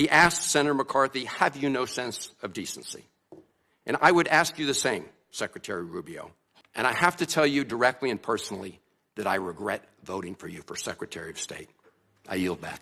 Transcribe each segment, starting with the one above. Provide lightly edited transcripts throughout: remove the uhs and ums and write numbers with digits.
He asked Senator McCarthy, have you no sense of decency? And I would ask you the same, Secretary Rubio. And I have to tell you directly and personally that I regret voting for you for Secretary of State. I yield back.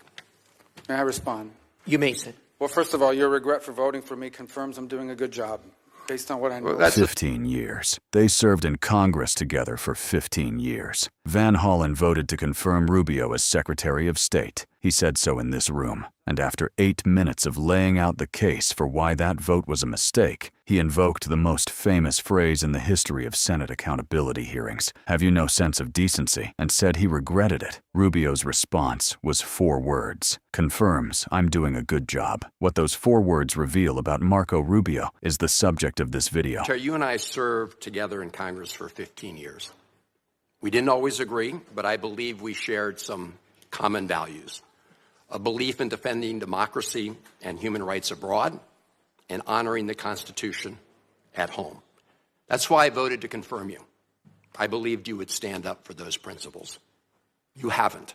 May I respond? You may, sir. Well, first of all, your regret for voting for me confirms I'm doing a good job, based on what I know. Well, 15 years. They served in Congress together for 15 years. Van Hollen voted to confirm Rubio as Secretary of State. He said so in this room. And after 8 minutes of laying out the case for why that vote was a mistake, he invoked the most famous phrase in the history of Senate accountability hearings, "Have you no sense of decency?" and said he regretted it. Rubio's response was 4 words. Confirms I'm doing a good job. What those 4 words reveal about Marco Rubio is the subject of this video. Chair, you and I served together in Congress for 15 years. We didn't always agree, but I believe we shared some common values. A belief in defending democracy and human rights abroad, and honoring the Constitution at home. That's why I voted to confirm you. I believed you would stand up for those principles. You haven't.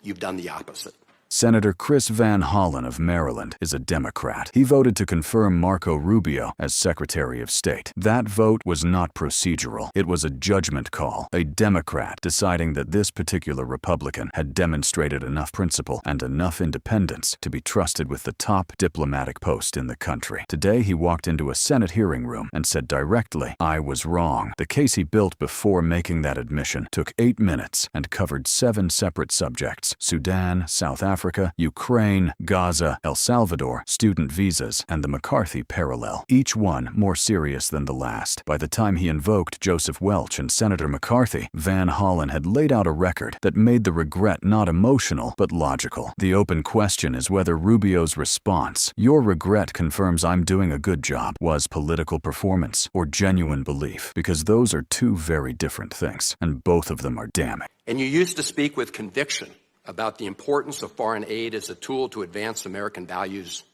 You've done the opposite. Senator Chris Van Hollen of Maryland is a Democrat. He voted to confirm Marco Rubio as Secretary of State. That vote was not procedural. It was a judgment call, a Democrat deciding that this particular Republican had demonstrated enough principle and enough independence to be trusted with the top diplomatic post in the country. Today, he walked into a Senate hearing room and said directly, I was wrong. The case he built before making that admission took 8 minutes and covered 7 separate subjects: Sudan, South Africa, Ukraine, Gaza, El Salvador, student visas, and the McCarthy parallel, each one more serious than the last. By the time he invoked Joseph Welch and Senator McCarthy, Van Hollen had laid out a record that made the regret not emotional but logical. The open question is whether Rubio's response, "Your regret confirms I'm doing a good job," was political performance or genuine belief, because those are 2 very different things, and both of them are damning. And you used to speak with conviction about the importance of foreign aid as a tool to advance American values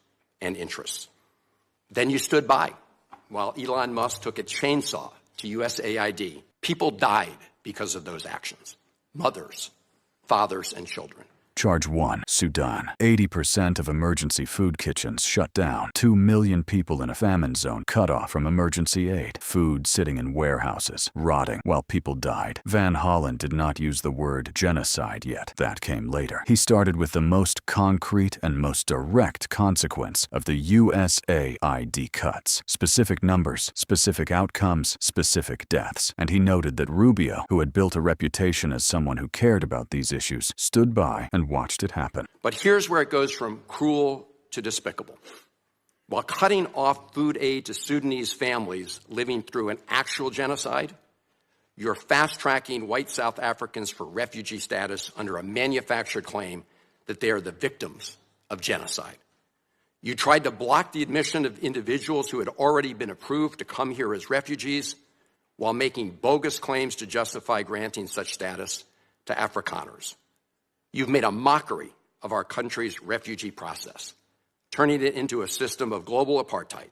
and interests. Then you stood by while Elon Musk took a chainsaw to USAID. People died because of those actions: mothers, fathers, and children. Charge 1, Sudan. 80% of emergency food kitchens shut down. 2 million people in a famine zone cut off from emergency aid. Food sitting in warehouses, rotting while people died. Van Hollen did not use the word genocide yet. That came later. He started with the most concrete and most direct consequence of the USAID cuts. Specific numbers, specific outcomes, specific deaths. And he noted that Rubio, who had built a reputation as someone who cared about these issues, stood by and watched it happen. But here's where it goes from cruel to despicable. While cutting off food aid to Sudanese families living through an actual genocide, you're fast-tracking white South Africans for refugee status under a manufactured claim that they are the victims of genocide. You tried to block the admission of individuals who had already been approved to come here as refugees while making bogus claims to justify granting such status to Afrikaners. You've made a mockery of our country's refugee process, turning it into a system of global apartheid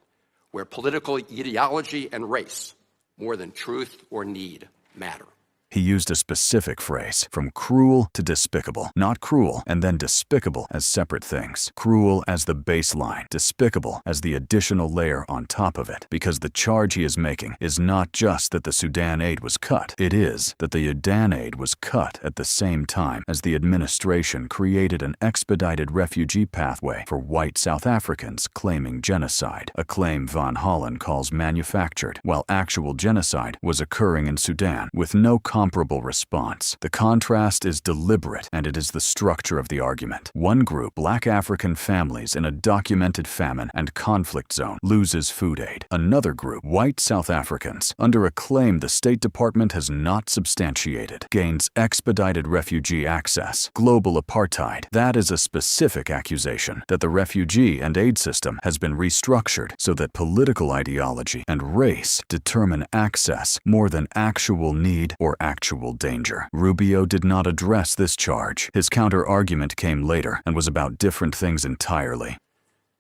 where political ideology and race, more than truth or need, matter. He used a specific phrase, from cruel to despicable. Not cruel and then despicable as separate things. Cruel as the baseline, despicable as the additional layer on top of it. Because the charge he is making is not just that the Sudan aid was cut. It is that the Sudan aid was cut at the same time as the administration created an expedited refugee pathway for white South Africans claiming genocide, a claim Van Hollen calls manufactured, while actual genocide was occurring in Sudan with no comparable response. The contrast is deliberate, and it is the structure of the argument. One group, Black African families in a documented famine and conflict zone, loses food aid. Another group, white South Africans, under a claim the State Department has not substantiated, gains expedited refugee access. Global apartheid. That is a specific accusation that the refugee and aid system has been restructured so that political ideology and race determine access more than actual need or actual danger. Rubio did not address this charge. His counter-argument came later and was about different things entirely.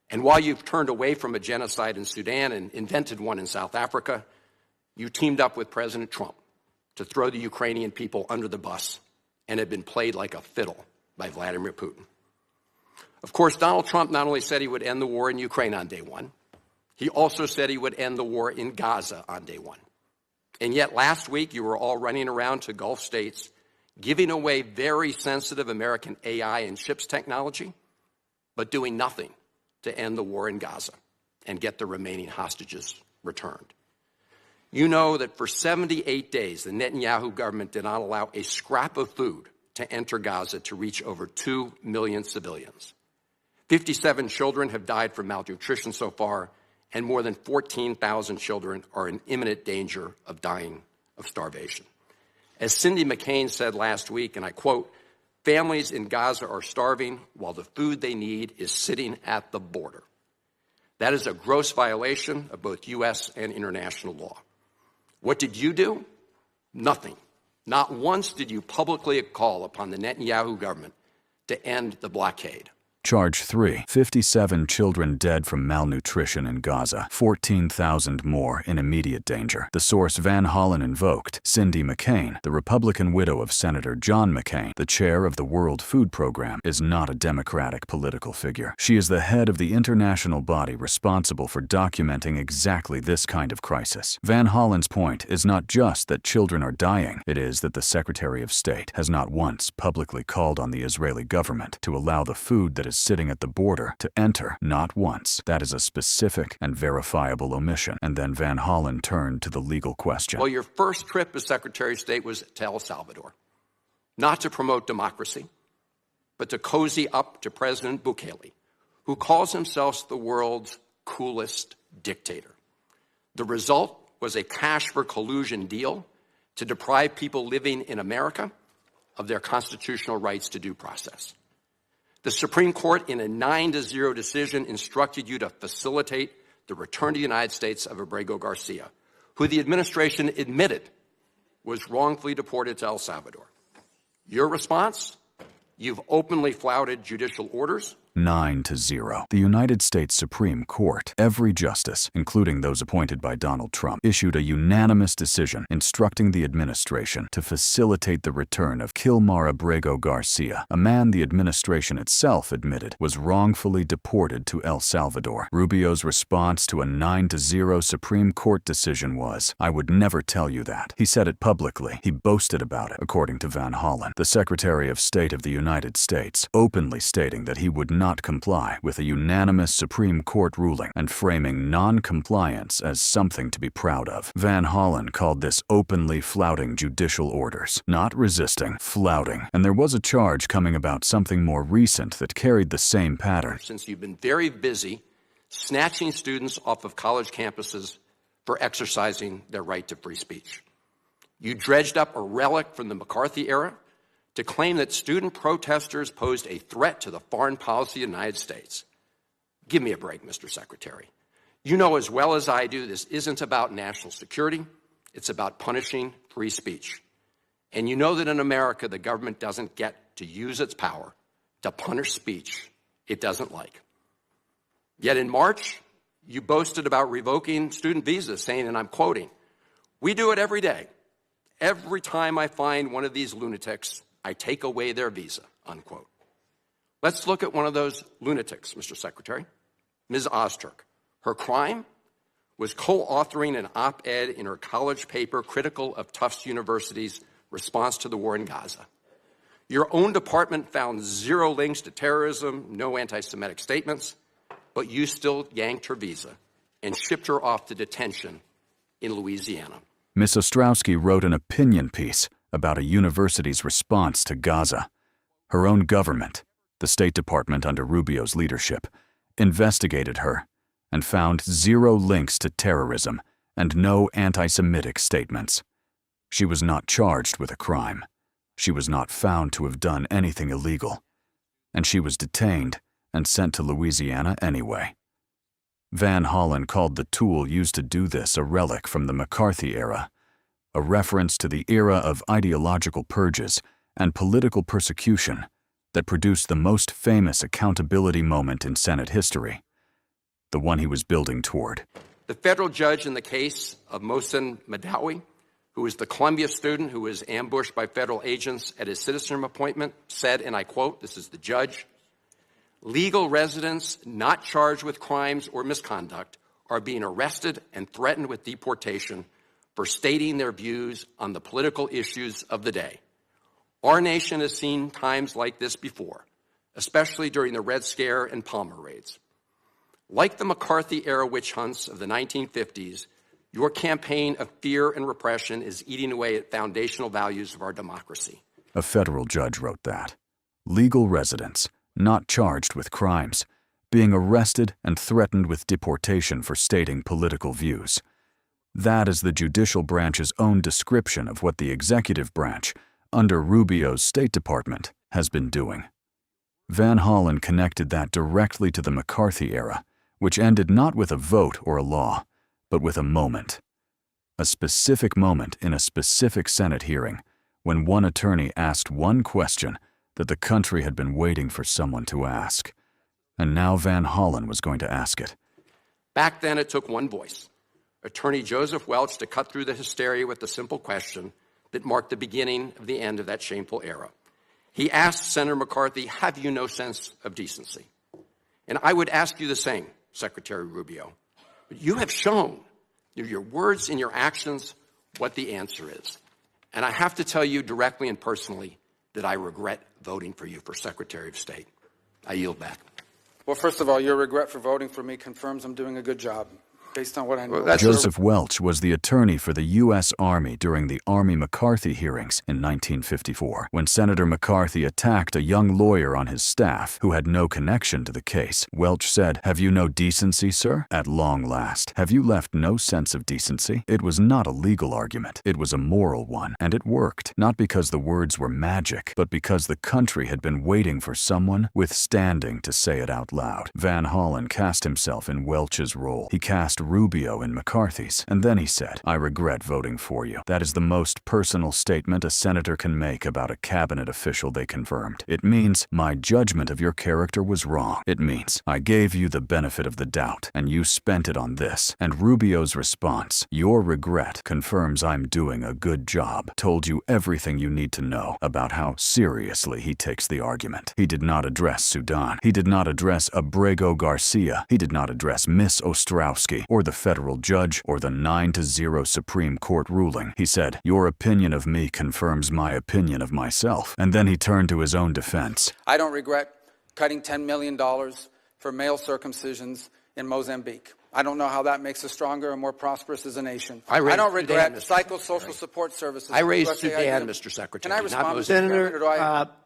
And while you've turned away from a genocide in Sudan and invented one in South Africa, you teamed up with President Trump to throw the Ukrainian people under the bus and have been played like a fiddle by Vladimir Putin. Of course, Donald Trump not only said he would end the war in Ukraine on day one, he also said he would end the war in Gaza on day one. And yet last week, you were all running around to Gulf states, giving away very sensitive American AI and chips technology, but doing nothing to end the war in Gaza and get the remaining hostages returned. You know that for 78 days, the Netanyahu government did not allow a scrap of food to enter Gaza to reach over 2 million civilians. 57 children have died from malnutrition so far, and more than 14,000 children are in imminent danger of dying of starvation. As Cindy McCain said last week, and I quote, "Families in Gaza are starving while the food they need is sitting at the border." That is a gross violation of both U.S. and international law. What did you do? Nothing. Not once did you publicly call upon the Netanyahu government to end the blockade. Charge 3. 57 children dead from malnutrition in Gaza, 14,000 more in immediate danger. The source Van Hollen invoked, Cindy McCain, the Republican widow of Senator John McCain, the chair of the World Food Program, is not a Democratic political figure. She is the head of the international body responsible for documenting exactly this kind of crisis. Van Hollen's point is not just that children are dying, it is that the Secretary of State has not once publicly called on the Israeli government to allow the food that is sitting at the border to enter, not once. That is a specific and verifiable omission. And then Van Hollen turned to the legal question. Well, your first trip as Secretary of State was to El Salvador, not to promote democracy, but to cozy up to President Bukele, who calls himself the world's coolest dictator. The result was a cash for collusion deal to deprive people living in America of their constitutional rights to due process. The Supreme Court, in a 9-0 decision, instructed you to facilitate the return to the United States of Abrego Garcia, who the administration admitted was wrongfully deported to El Salvador. Your response? You've openly flouted judicial orders. 9-0. The United States Supreme Court, every justice, including those appointed by Donald Trump, issued a unanimous decision instructing the administration to facilitate the return of Kilmar Abrego Garcia, a man the administration itself admitted was wrongfully deported to El Salvador. Rubio's response to a 9-0 Supreme Court decision was, "I would never tell you that." He said it publicly. He boasted about it, according to Van Hollen, the Secretary of State of the United States, openly stating that he would not comply with a unanimous Supreme Court ruling and framing non-compliance as something to be proud of. Van Hollen called this openly flouting judicial orders, not resisting, flouting. And there was a charge coming about something more recent that carried the same pattern. Since you've been very busy snatching students off of college campuses for exercising their right to free speech. You dredged up a relic from the McCarthy era to claim that student protesters posed a threat to the foreign policy of the United States. Give me a break, Mr. Secretary. You know as well as I do this isn't about national security. It's about punishing free speech. And you know that in America, the government doesn't get to use its power to punish speech it doesn't like. Yet in March, you boasted about revoking student visas, saying, and I'm quoting, "We do it every day. Every time I find one of these lunatics, I take away their visa," unquote. Let's look at one of those lunatics, Mr. Secretary, Ms. Ozturk. Her crime was co-authoring an op-ed in her college paper critical of Tufts University's response to the war in Gaza. Your own department found 0 links to terrorism, no anti-Semitic statements, but you still yanked her visa and shipped her off to detention in Louisiana. Ms. Ostrowski wrote an opinion piece about a university's response to Gaza. Her own government, the State Department under Rubio's leadership, investigated her and found 0 links to terrorism and no anti-Semitic statements. She was not charged with a crime. She was not found to have done anything illegal. And she was detained and sent to Louisiana anyway. Van Hollen called the tool used to do this a relic from the McCarthy era, a reference to the era of ideological purges and political persecution that produced the most famous accountability moment in Senate history, the one he was building toward. The federal judge in the case of Mohsen Madawi, who is the Columbia student who was ambushed by federal agents at his citizenship appointment, said, and I quote, this is the judge, Legal residents not charged with crimes or misconduct are being arrested and threatened with deportation for stating their views on the political issues of the day. Our nation has seen times like this before, especially during the Red Scare and Palmer raids. Like the McCarthy-era witch hunts of the 1950s, your campaign of fear and repression is eating away at foundational values of our democracy. A federal judge wrote that. Legal residents, not charged with crimes, being arrested and threatened with deportation for stating political views. That is the judicial branch's own description of what the executive branch, under Rubio's State Department, has been doing. Van Hollen connected that directly to the McCarthy era, which ended not with a vote or a law, but with a moment. A specific moment in a specific Senate hearing, when one attorney asked one question that the country had been waiting for someone to ask. And now Van Hollen was going to ask it. Back then, it took one voice, Attorney Joseph Welch, to cut through the hysteria with the simple question that marked the beginning of the end of that shameful era. He asked Senator McCarthy, have you no sense of decency? And I would ask you the same, Secretary Rubio. But you have shown through your words and your actions what the answer is. And I have to tell you directly and personally that I regret voting for you for Secretary of State. I yield back. Well, first of all, your regret for voting for me confirms I'm doing a good job, based on what I know. Joseph Welch was the attorney for the U.S. Army during the Army McCarthy hearings in 1954, when Senator McCarthy attacked a young lawyer on his staff who had no connection to the case. Welch said, "Have you no decency, sir? At long last. Have you left no sense of decency?" It was not a legal argument. It was a moral one, and it worked, not because the words were magic, but because the country had been waiting for someone with standing to say it out loud. Van Hollen cast himself in Welch's role. He cast Rubio in McCarthy's, and then he said, "I regret voting for you." That is the most personal statement a senator can make about a cabinet official they confirmed. It means, my judgment of your character was wrong. It means, I gave you the benefit of the doubt, and you spent it on this. And Rubio's response, your regret confirms I'm doing a good job, told you everything you need to know about how seriously he takes the argument. He did not address Sudan. He did not address Abrego Garcia. He did not address Miss Ostrowski, or the federal judge, or the 9-0 Supreme Court ruling. He said, your opinion of me confirms my opinion of myself. And then he turned to his own defense. I don't regret cutting $10 million for male circumcisions in Mozambique. I don't know how that makes us stronger and more prosperous as a nation. I don't regret psychosocial support services. I raised Sudan, Mr. Secretary. Can I respond,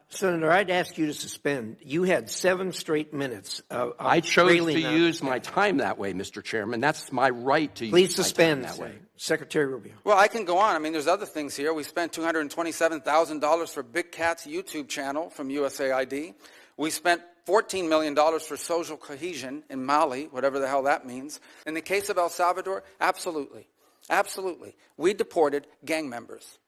Senator, I'd ask you to suspend. You had 7 straight minutes of I chose to use my time that way, Mr. Chairman. That's my right to Please use my suspend time that way. Secretary Rubio. Well, I can go on. I mean, there's other things here. We spent $227,000 for Big Cat's YouTube channel from USAID. We spent $14 million for social cohesion in Mali, whatever the hell that means. In the case of El Salvador, absolutely. Absolutely. We deported gang members,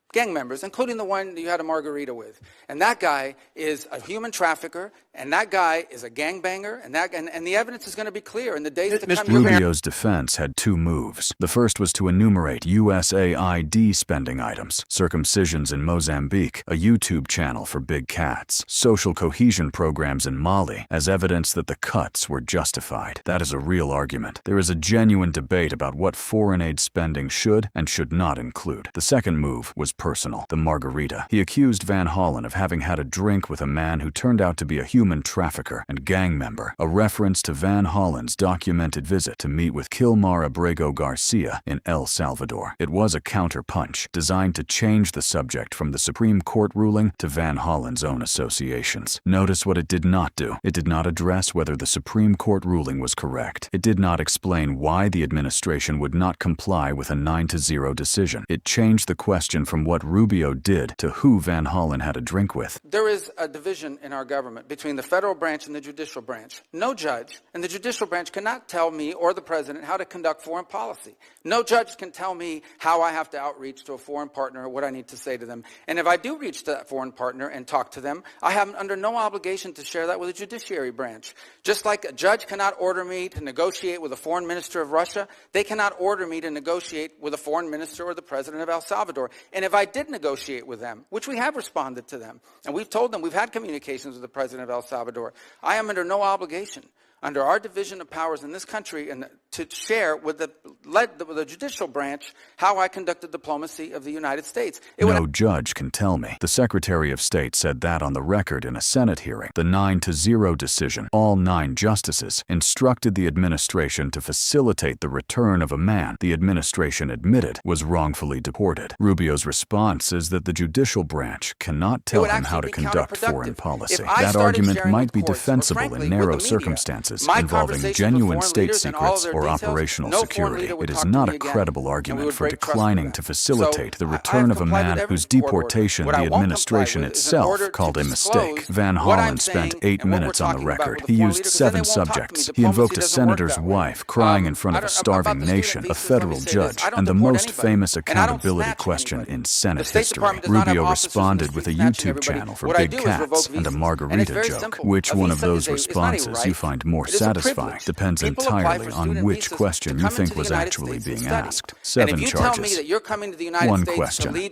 including the one you had a margarita with. And that guy is a human trafficker, and that guy is a gangbanger, and the evidence is going to be clear in the days to come. Rubio's defense had 2 moves. The first was to enumerate USAID spending items, circumcisions in Mozambique, a YouTube channel for big cats, social cohesion programs in Mali, as evidence that the cuts were justified. That is a real argument. There is a genuine debate about what foreign aid spending should and should not include. The second move was personal, the margarita. He accused Van Hollen of having had a drink with a man who turned out to be a human trafficker and gang member, a reference to Van Hollen's documented visit to meet with Kilmar Abrego Garcia in El Salvador. It was a counterpunch designed to change the subject from the Supreme Court ruling to Van Hollen's own associations. Notice what it did not do. It did not address whether the Supreme Court ruling was correct. It did not explain why the administration would not comply with a 9-0 decision. It changed the question from what Rubio did to who Van Hollen had a drink with. There is a division in our government between the federal branch and the judicial branch. No judge in the judicial branch cannot tell me or the president how to conduct foreign policy. No judge can tell me how I have to outreach to a foreign partner or what I need to say to them. And if I do reach to that foreign partner and talk to them, I have under no obligation to share that with the judiciary branch. Just like a judge cannot order me to negotiate with a foreign minister of Russia, they cannot order me to negotiate with a foreign minister or the president of El Salvador. And if I did negotiate with them, which we have responded to them, and we've told them we've had communications with the president of El Salvador. I am under no obligation under our division of powers in this country and to share with the judicial branch how I conducted diplomacy of the United States. No judge can tell me. The Secretary of State said that on the record in a Senate hearing. The 9-0 decision, all 9 justices, instructed the administration to facilitate the return of a man the administration admitted was wrongfully deported. Rubio's response is that the judicial branch cannot tell him how to conduct foreign policy. That argument might be defensible in narrow circumstances involving genuine state secrets or operational security. It is not a credible argument for declining to facilitate the return of a man whose deportation the administration itself called a mistake. Van Hollen spent 8 minutes on the record. He used 7 subjects. He invoked a senator's wife crying in front of a starving nation, a federal judge, and the most famous accountability question in Senate history. Rubio responded with a YouTube channel for big cats and a margarita joke. Which one of those responses you find more satisfying depends entirely on which question you think was actually being asked. 7 charges. 1 question.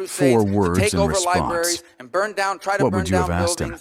4 words in response. What would you have asked him?